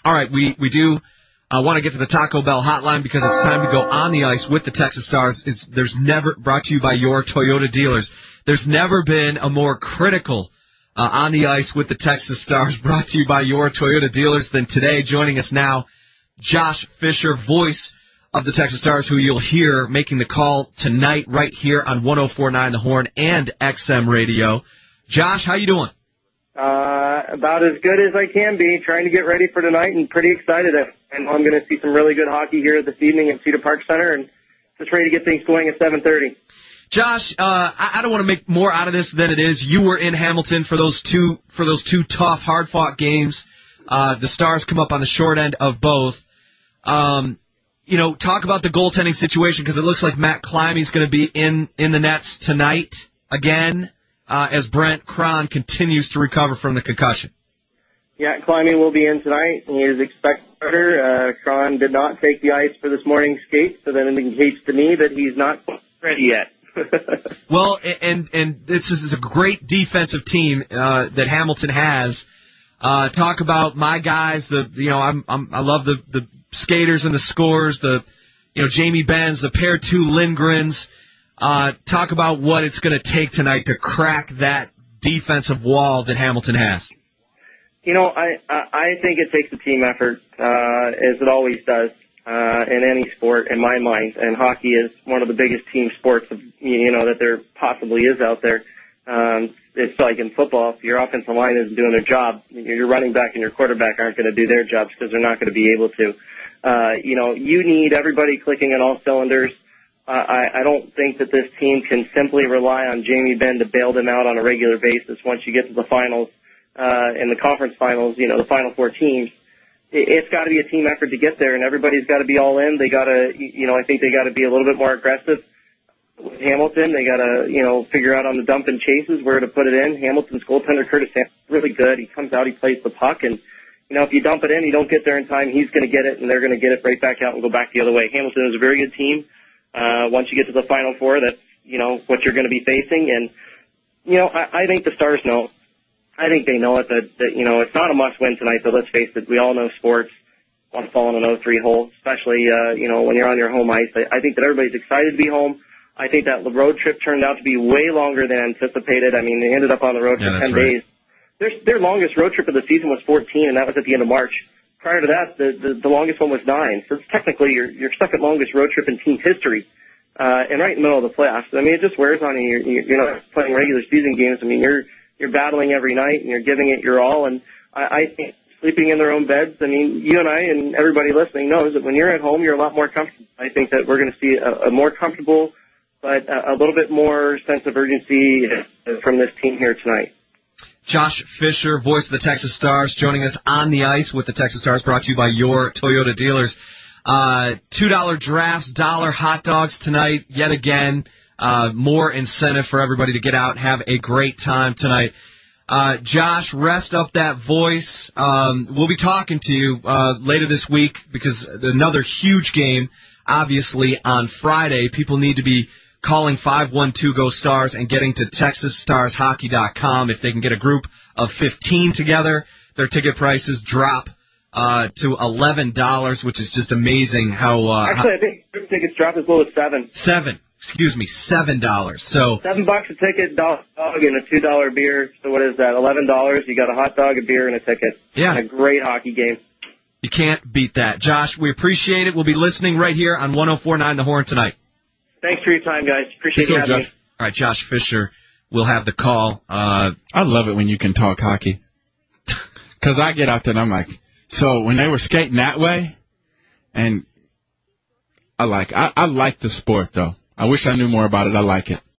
All right, we do want to get to the Taco Bell hotline because it's time to go on the ice with the Texas Stars. There's never, brought to you by your Toyota dealers, there's never been a more critical on the ice with the Texas Stars, brought to you by your Toyota dealers than today. Joining us now, Josh Fisher, voice of the Texas Stars, who you'll hear making the call tonight right here on 104.9 The Horn and XM Radio. Josh, how you doing? About as good as I can be, trying to get ready for tonight and pretty excited. And I'm going to see some really good hockey here this evening at Cedar Park Center and just ready to get things going at 7:30. Josh, I don't want to make more out of this than it is. You were in Hamilton for those two tough, hard-fought games. The Stars come up on the short end of both. Talk about the goaltending situation because it looks like Matt Climey's going to be in the nets tonight again as Brent Cron continues to recover from the concussion. Yeah, Climey will be in tonight. He is expected. Cron did not take the ice for this morning's skate, so that indicates to me that he's not ready yet. Well, and this is a great defensive team that Hamilton has. Talk about my guys. I love the skaters and the scores. Jamie Benz, the pair two Lindgrens. Talk about what it's going to take tonight to crack that defensive wall that Hamilton has. I think it takes a team effort, as it always does, in any sport, in my mind. And hockey is one of the biggest team sports, that there possibly is out there. It's like in football, if your offensive line isn't doing their job, your running back and your quarterback aren't going to do their jobs because they're not going to be able to. You need everybody clicking on all cylinders. I don't think that this team can simply rely on Jamie Benn to bail them out on a regular basis once you get to the finals. In the conference finals, the final four teams, it's got to be a team effort to get there, and everybody's got to be all in. They got to, I think they got to be a little bit more aggressive with Hamilton. They got to, figure out on the dump and chases where to put it in. Hamilton's goaltender, Curtis Sampson's really good. He comes out, he plays the puck, and, if you dump it in, you don't get there in time, he's going to get it, and they're going to get it right back out and go back the other way. Hamilton is a very good team. Once you get to the Final Four, that's, what you're going to be facing, and, I think the Stars know. I think they know it, that it's not a must-win tonight, but let's face it, we all know sports want to fall in an 0-3 hole, especially, when you're on your home ice. I think that everybody's excited to be home. I think that the road trip turned out to be way longer than anticipated. I mean, they ended up on the road for 10 days. Their longest road trip of the season was 14, and that was at the end of March. Prior to that, the longest one was 9. So it's technically your second longest road trip in team history, and right in the middle of the playoffs. I mean, it just wears on you. You're not playing regular season games. I mean, you're battling every night, and you're giving it your all. And I think sleeping in their own beds, I mean, you and I and everybody listening knows that when you're at home, you're a lot more comfortable. I think that we're going to see a more comfortable, but a little bit more sense of urgency from this team here tonight. Josh Fisher, voice of the Texas Stars, joining us on the ice with the Texas Stars, brought to you by your Toyota dealers. $2 drafts, $1 hot dogs tonight, yet again. More incentive for everybody to get out and have a great time tonight. Josh, rest up that voice. We'll be talking to you later this week because another huge game, obviously, on Friday. People need to be calling 512-GO-STARS and getting to TexasStarsHockey.com. If they can get a group of 15 together, their ticket prices drop to $11, which is just amazing how... Actually, I think tickets drop as low as $7. $7. So $7 a ticket, dog, and a $2 beer. So what is that? $11. You got a hot dog, a beer, and a ticket. Yeah, and a great hockey game. You can't beat that, Josh. We appreciate it. We'll be listening right here on 104.9 The Horn tonight. Thanks for your time, guys. Appreciate you having me. All right, Josh Fisher will have the call. I love it when you can talk hockey. Because I get out there and I'm like, so when they were skating that way, and I like the sport, though. I wish I knew more about it. I like it.